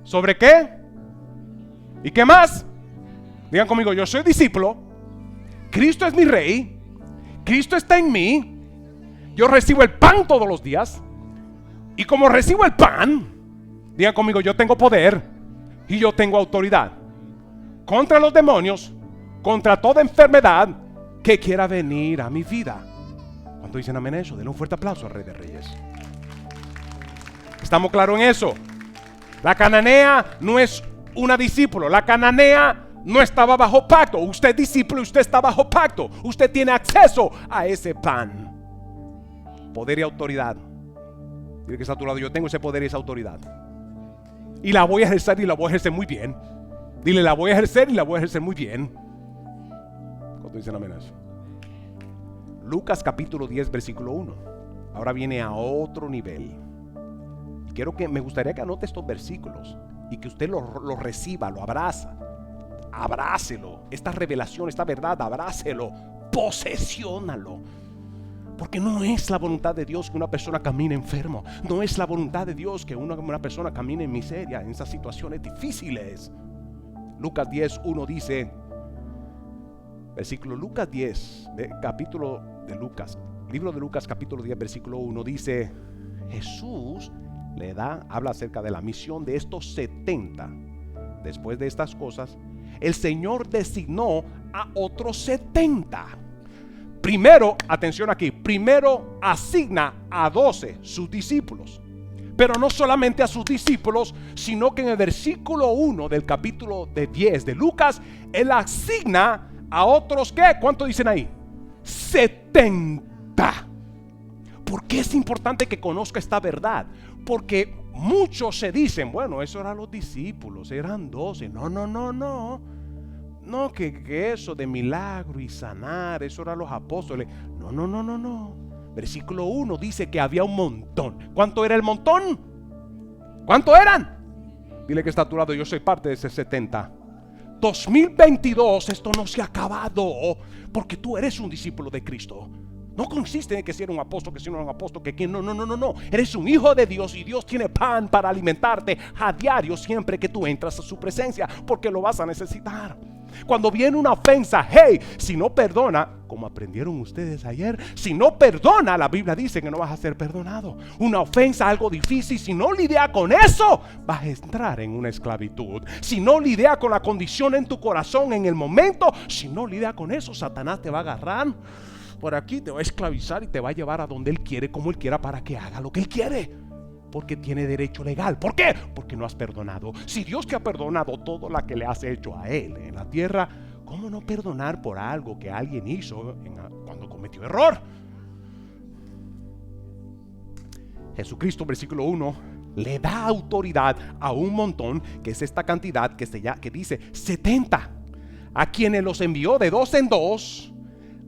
¿Sobre qué? ¿Y qué más? Digan conmigo, yo soy discípulo. Cristo es mi rey. Cristo está en mí. Yo recibo el pan todos los días. Y como recibo el pan, digan conmigo, yo tengo poder y yo tengo autoridad contra los demonios, contra toda enfermedad que quiera venir a mi vida. ¿Cuánto dicen amén a eso? Denle un fuerte aplauso al Rey de Reyes. ¿Estamos claros en eso? La cananea no es una discípulo. La cananea no estaba bajo pacto. Usted es discípulo y usted está bajo pacto. Usted tiene acceso a ese pan. Poder y autoridad. Dile que está a tu lado, yo tengo ese poder y esa autoridad. Y la voy a ejercer y la voy a ejercer muy bien. Dile, la voy a ejercer y la voy a ejercer muy bien. ¿Cuánto dicen amén a eso? Lucas capítulo 10 versículo 1. Ahora viene a otro nivel. Me gustaría que anote estos versículos y que usted lo reciba, lo abraza. Abrácelo. Esta revelación, esta verdad, abrácelo. Posesiónalo. Porque no es la voluntad de Dios que una persona camine enfermo. No es la voluntad de Dios que una persona camine en miseria, en esas situaciones difíciles. Lucas 10, 1 dice, versículo Lucas 10, capítulo de Lucas, libro de Lucas capítulo 10, versículo 1 dice, Jesús habla acerca de la misión de estos 70. Después de estas cosas, el Señor designó a otros 70. Primero, atención aquí, primero asigna a 12 sus discípulos. Pero no solamente a sus discípulos, sino que en el versículo 1 del capítulo de 10 de Lucas, Él asigna a otros, ¿qué? ¿Cuánto dicen ahí? 70. ¿Por qué es importante que conozca esta verdad? Porque muchos se dicen, bueno, eso eran los discípulos, eran 12. No, que eso de milagro y sanar, eso eran los apóstoles. No. Versículo 1 dice que había un montón. ¿Cuánto era el montón? ¿Cuánto eran? Dile que está a tu lado, yo soy parte de ese 70. 2022, esto no se ha acabado, porque tú eres un discípulo de Cristo. No consiste en que si eres un apóstol, que si no eres un apóstol, que quién. No. Eres un hijo de Dios y Dios tiene pan para alimentarte a diario siempre que tú entras a su presencia, porque lo vas a necesitar. Cuando viene una ofensa, hey, si no perdona, como aprendieron ustedes ayer, si no perdona, la Biblia dice que no vas a ser perdonado. Una ofensa, algo difícil, si no lidia con eso, vas a entrar en una esclavitud. Si no lidia con la condición en tu corazón en el momento, si no lidia con eso, Satanás te va a agarrar por aquí, te va a esclavizar y te va a llevar a donde Él quiere, como Él quiera, para que haga lo que Él quiere. Porque tiene derecho legal. ¿Por qué? Porque no has perdonado. Si Dios te ha perdonado todo lo que le has hecho a Él en la tierra, ¿cómo no perdonar por algo que alguien hizo cuando cometió error? Jesucristo, versículo 1, le da autoridad a un montón, que es esta cantidad que dice 70, a quienes los envió de dos en dos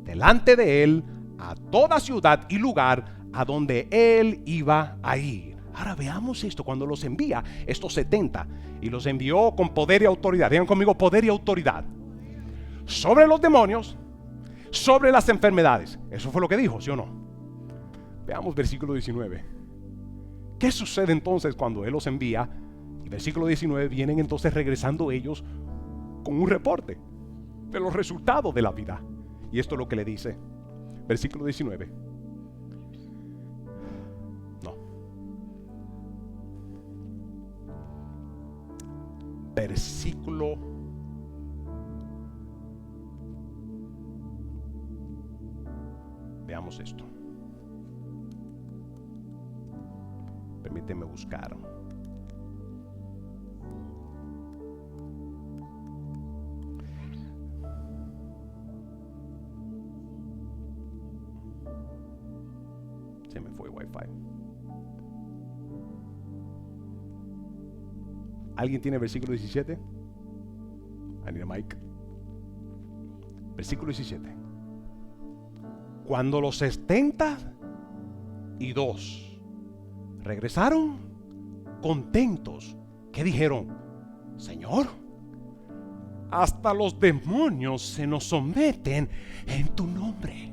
delante de Él a toda ciudad y lugar a donde Él iba a ir. Ahora veamos esto, cuando los envía, estos 70, y los envió con poder y autoridad. Digan conmigo, poder y autoridad sobre los demonios, sobre las enfermedades. Eso fue lo que dijo, ¿sí o no? Veamos versículo 19. ¿Qué sucede entonces cuando Él los envía? Y versículo 19, vienen entonces regresando ellos con un reporte de los resultados de la vida. Y esto es lo que le dice. Versículo 19. Versículo 20. Veamos esto. Permíteme buscar. Se me fue Wi-Fi. ¿Alguien tiene versículo 17? I need a mic. Versículo 17. Cuando los 72 regresaron contentos, ¿qué dijeron? Señor, hasta los demonios se nos someten en tu nombre.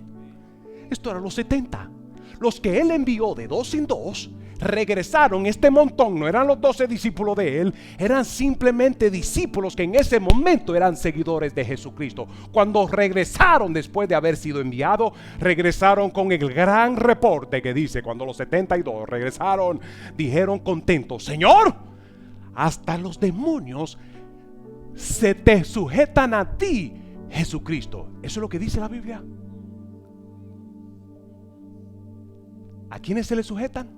Esto eran los 70. Los que él envió de dos en dos regresaron. Este montón no eran los 12 discípulos de él, eran simplemente discípulos que en ese momento eran seguidores de Jesucristo. Cuando regresaron después de haber sido enviados, regresaron con el gran reporte que dice: cuando los 72 regresaron, dijeron contentos: Señor, hasta los demonios se te sujetan a ti, Jesucristo. Eso es lo que dice la Biblia. ¿A quiénes se le sujetan?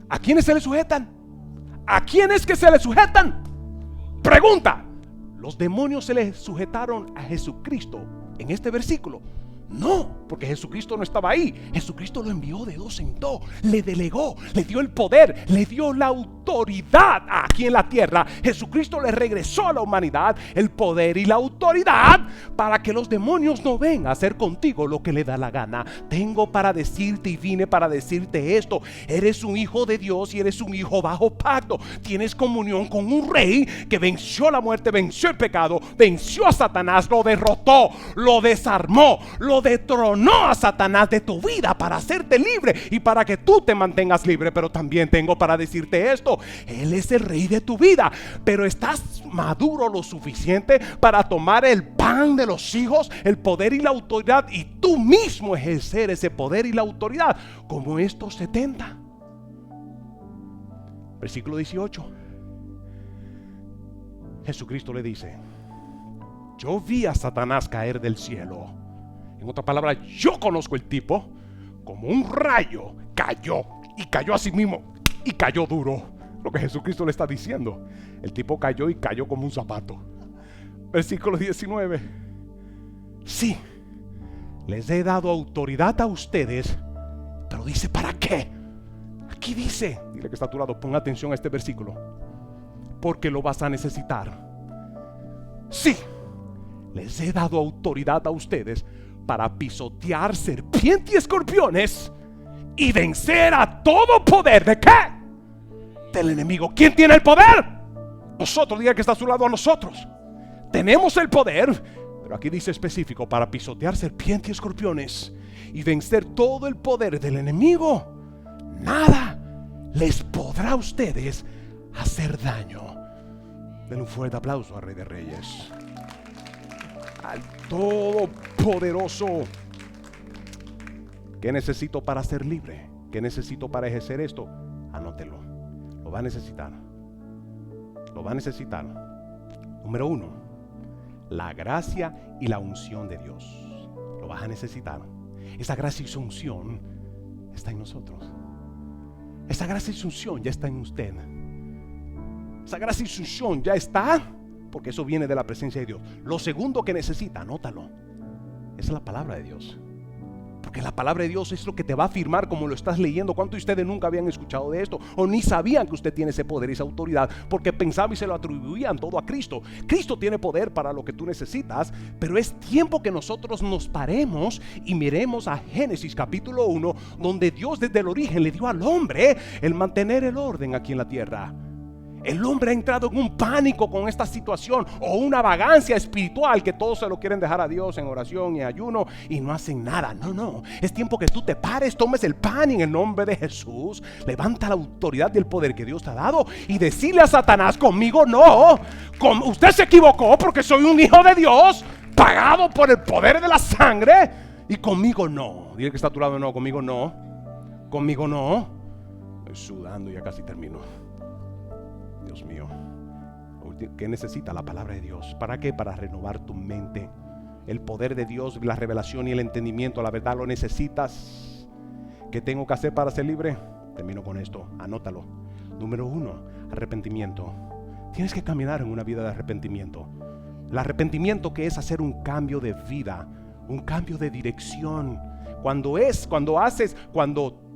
¿A quiénes se le sujetan? ¿A quiénes que se le sujetan? Pregunta. ¿Los demonios se le sujetaron a Jesucristo en este versículo? No, porque Jesucristo no estaba ahí. Jesucristo lo envió de dos en dos, le delegó, le dio el poder, le dio la autoridad aquí en la tierra. Jesucristo le regresó a la humanidad el poder y la autoridad para que los demonios no vengan a hacer contigo lo que le da la gana. Tengo para decirte y vine para decirte esto: eres un hijo de Dios y eres un hijo bajo pacto. Tienes comunión con un rey que venció la muerte, venció el pecado, venció a Satanás, lo derrotó, lo desarmó, lo detronó a Satanás de tu vida para hacerte libre y para que tú te mantengas libre. Pero también tengo para decirte esto: Él es el rey de tu vida, pero estás maduro lo suficiente para tomar el pan de los hijos, el poder y la autoridad, y tú mismo ejercer ese poder y la autoridad como estos 70. Versículo 18. Jesucristo le dice: yo vi a Satanás caer del cielo. En otras palabras, yo conozco el tipo. Como un rayo cayó, y cayó a sí mismo, y cayó duro. Lo que Jesucristo le está diciendo: el tipo cayó y cayó como un zapato. Versículo 19. Sí, les he dado autoridad a ustedes, pero dice ¿para qué? Aquí dice, dile que está a tu lado, pon atención a este versículo, porque lo vas a necesitar. Sí, les he dado autoridad a ustedes para pisotear serpientes y escorpiones y vencer a todo poder. ¿De qué? Del enemigo. ¿Quién tiene el poder? Nosotros. Diga que está a su lado: a nosotros. Tenemos el poder, pero aquí dice específico: para pisotear serpientes y escorpiones y vencer todo el poder del enemigo. Nada les podrá a ustedes hacer daño. Den un fuerte aplauso al Rey de Reyes, al Todopoderoso. ¿Qué necesito para ser libre? ¿Qué necesito para ejercer esto? Anótelo. Lo va a necesitar. Lo va a necesitar. Número 1, la gracia y la unción de Dios. Lo vas a necesitar. Esa gracia y unción está en nosotros. Esa gracia y unción ya está en usted. Esa gracia y unción ya está, porque eso viene de la presencia de Dios. Lo segundo que necesita, anótalo, es la palabra de Dios. Porque la palabra de Dios es lo que te va a afirmar como lo estás leyendo. ¿Cuántos de ustedes nunca habían escuchado de esto? O ni sabían que usted tiene ese poder y esa autoridad, porque pensaban y se lo atribuían todo a Cristo. Cristo tiene poder para lo que tú necesitas, pero es tiempo que nosotros nos paremos y miremos a Génesis capítulo 1, donde Dios desde el origen le dio al hombre el mantener el orden aquí en la tierra. El hombre ha entrado en un pánico con esta situación, o una vagancia espiritual, que todos se lo quieren dejar a Dios en oración y ayuno y no hacen nada. No, es tiempo que tú te pares, tomes el pan en el nombre de Jesús, levanta la autoridad y el poder que Dios te ha dado y decirle a Satanás: conmigo no, usted se equivocó, porque soy un hijo de Dios, pagado por el poder de la sangre, y conmigo no. Dile que está a tu lado: no, conmigo no, conmigo no. Estoy sudando, ya casi termino. Dios mío, ¿qué necesita? La palabra de Dios. ¿Para qué? Para renovar tu mente. El poder de Dios, la revelación y el entendimiento, la verdad lo necesitas. ¿Qué tengo que hacer para ser libre? Termino con esto, anótalo. Número 1, arrepentimiento. Tienes que caminar en una vida de arrepentimiento. El arrepentimiento, que es hacer un cambio de vida, un cambio de dirección. Cuando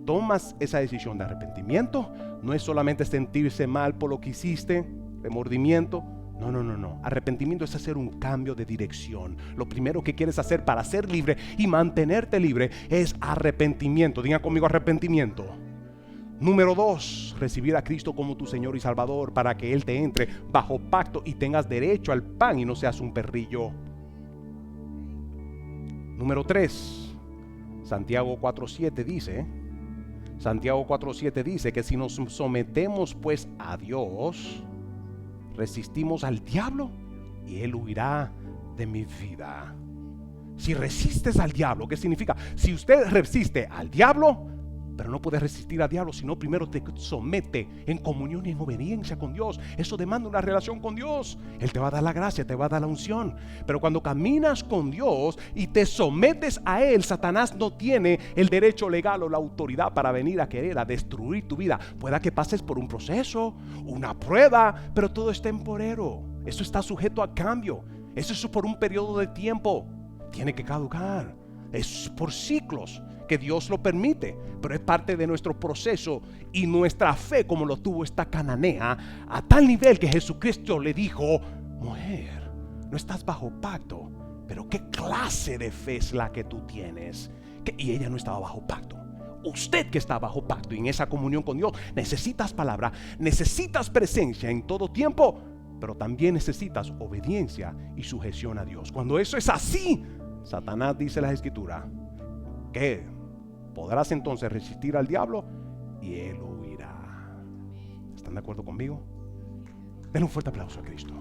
tomas esa decisión de arrepentimiento, no es solamente sentirse mal por lo que hiciste, remordimiento. No, no, no, no. Arrepentimiento es hacer un cambio de dirección. Lo primero que quieres hacer para ser libre y mantenerte libre es arrepentimiento. Diga conmigo arrepentimiento. Número 2, recibir a Cristo como tu Señor y Salvador para que Él te entre bajo pacto y tengas derecho al pan y no seas un perrillo. Número 3, Santiago 4:7 dice que si nos sometemos pues a Dios, resistimos al diablo y él huirá de mi vida. Si resistes al diablo, ¿qué significa? Si usted resiste al diablo, pero no puede resistir al diablo, sino primero te somete en comunión y en obediencia con Dios. Eso demanda una relación con Dios. Él te va a dar la gracia, te va a dar la unción. Pero cuando caminas con Dios y te sometes a Él, Satanás no tiene el derecho legal o la autoridad para venir a querer a destruir tu vida. Pueda que pases por un proceso, una prueba, pero todo es temporero. Eso está sujeto a cambio. Eso es por un periodo de tiempo. Tiene que caducar. Es por ciclos que Dios lo permite, pero es parte de nuestro proceso y nuestra fe, como lo tuvo esta cananea, a tal nivel que Jesucristo le dijo: mujer, no estás bajo pacto, pero ¿qué clase de fe es la que tú tienes? Y ella no estaba bajo pacto. Usted que está bajo pacto y en esa comunión con Dios, necesitas palabra, necesitas presencia en todo tiempo, pero también necesitas obediencia y sujeción a Dios. Cuando eso es así, Satanás, dice la Escritura, que podrás entonces resistir al diablo y él huirá. ¿Están de acuerdo conmigo? Den un fuerte aplauso a Cristo.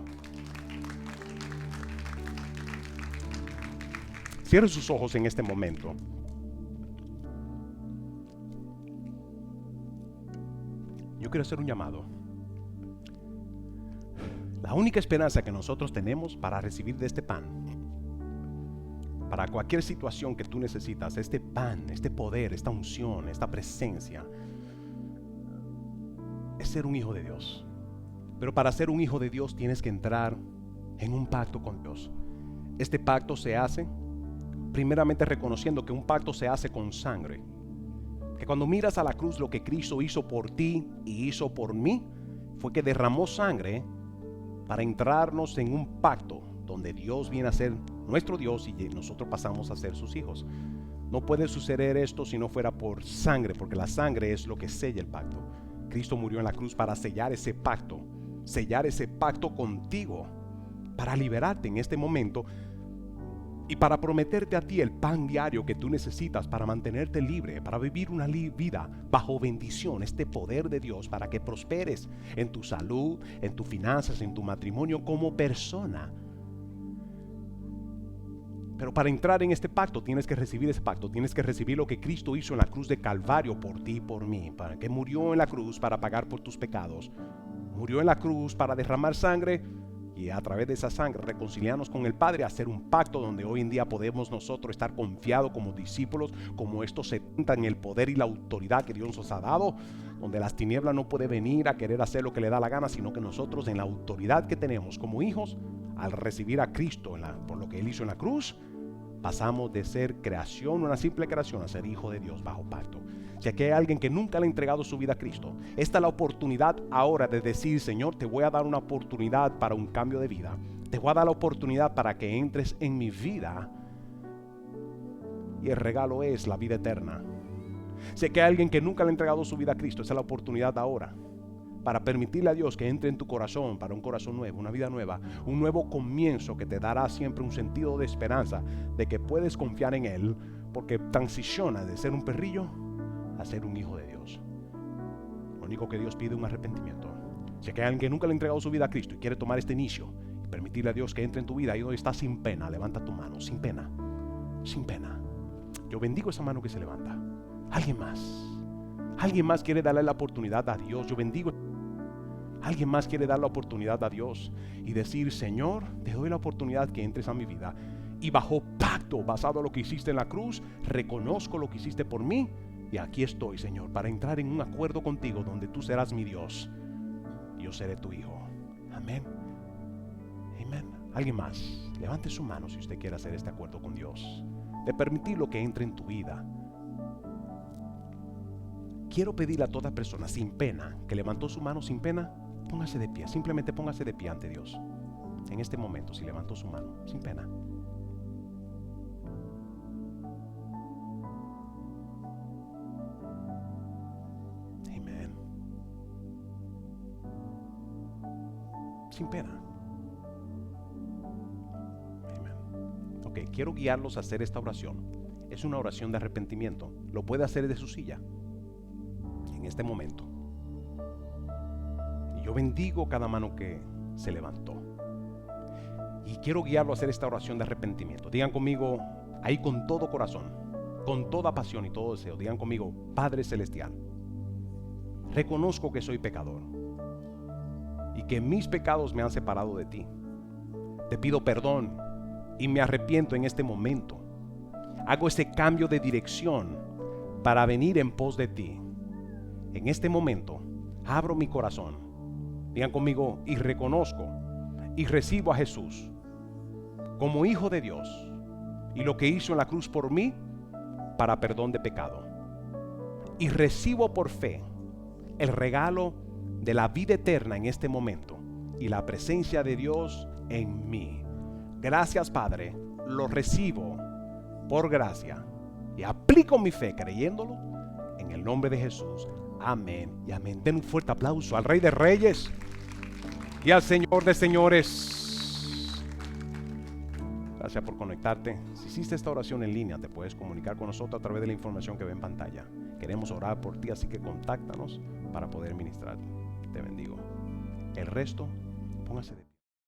Cierren sus ojos en este momento. Yo quiero hacer un llamado. La única esperanza que nosotros tenemos para recibir de este pan, para cualquier situación que tú necesitas, este pan, este poder, esta unción, esta presencia, es ser un hijo de Dios. Pero para ser un hijo de Dios tienes que entrar en un pacto con Dios. Este pacto se hace primeramente reconociendo que un pacto se hace con sangre. Que cuando miras a la cruz, lo que Cristo hizo por ti y hizo por mí fue que derramó sangre para entrarnos en un pacto donde Dios viene a ser nuestro Dios y nosotros pasamos a ser sus hijos. No puede suceder esto si no fuera por sangre, porque la sangre es lo que sella el pacto. Cristo murió en la cruz para sellar ese pacto contigo, para liberarte en este momento y para prometerte a ti el pan diario que tú necesitas para mantenerte libre, para vivir una vida bajo bendición, este poder de Dios para que prosperes en tu salud, en tus finanzas, en tu matrimonio como persona. Pero para entrar en este pacto tienes que recibir ese pacto, tienes que recibir lo que Cristo hizo en la cruz de Calvario por ti y por mí, para que murió en la cruz para pagar por tus pecados, murió en la cruz para derramar sangre y a través de esa sangre reconciliarnos con el Padre, hacer un pacto donde hoy en día podemos nosotros estar confiados como discípulos, como estos 70 en el poder y la autoridad que Dios nos ha dado, donde las tinieblas no puede venir a querer hacer lo que le da la gana, sino que nosotros en la autoridad que tenemos como hijos, al recibir a Cristo por lo que Él hizo en la cruz, pasamos de ser creación, una simple creación, a ser hijo de Dios bajo pacto. Si aquí hay alguien que nunca le ha entregado su vida a Cristo, esta es la oportunidad ahora de decir: Señor, te voy a dar una oportunidad para un cambio de vida. Te voy a dar la oportunidad para que entres en mi vida. Y el regalo es la vida eterna. Si aquí hay alguien que nunca le ha entregado su vida a Cristo, esta es la oportunidad ahora para permitirle a Dios que entre en tu corazón, para un corazón nuevo, una vida nueva, un nuevo comienzo que te dará siempre un sentido de esperanza, de que puedes confiar en Él, porque transiciona de ser un perrillo a ser un hijo de Dios. Lo único que Dios pide es un arrepentimiento. Si hay alguien que nunca le ha entregado su vida a Cristo y quiere tomar este inicio y permitirle a Dios que entre en tu vida, y hoy está sin pena, levanta tu mano, sin pena, sin pena. Yo bendigo esa mano que se levanta. Alguien más quiere darle la oportunidad a Dios. Yo bendigo. Alguien más quiere dar la oportunidad a Dios y decir: Señor, te doy la oportunidad que entres a mi vida, y bajo pacto, basado en lo que hiciste en la cruz, reconozco lo que hiciste por mí, y aquí estoy, Señor, para entrar en un acuerdo contigo donde tú serás mi Dios y yo seré tu hijo. Amén. Amén. Alguien más, levante su mano si usted quiere hacer este acuerdo con Dios, de permitirlo que entre en tu vida. Quiero pedirle a toda persona sin pena, que levantó su mano sin pena, póngase de pie, simplemente póngase de pie ante Dios. en este momento, si levantó su mano, sin pena. Amén. Sin pena. Amén. Ok, quiero guiarlos a hacer esta oración. Es una oración de arrepentimiento. Lo puede hacer desde su silla en este momento. Y yo bendigo cada mano que se levantó. Y quiero guiarlo a hacer esta oración de arrepentimiento. Digan conmigo, ahí con todo corazón, con toda pasión y todo deseo. Digan conmigo, Padre Celestial, reconozco que soy pecador y que mis pecados me han separado de ti. Te pido perdón y me arrepiento en este momento. Hago ese cambio de dirección para venir en pos de ti. En este momento, abro mi corazón. Digan conmigo, y reconozco y recibo a Jesús como Hijo de Dios y lo que hizo en la cruz por mí para perdón de pecado. Y recibo por fe el regalo de la vida eterna en este momento y la presencia de Dios en mí. Gracias, Padre, lo recibo por gracia y aplico mi fe creyéndolo en el nombre de Jesús. Amén y amén. Den un fuerte aplauso al Rey de Reyes y al Señor de Señores. Gracias por conectarte. Si hiciste esta oración en línea, te puedes comunicar con nosotros a través de la información que ve en pantalla. Queremos orar por ti, así que contáctanos para poder ministrar. Te bendigo. El resto, póngase de pie.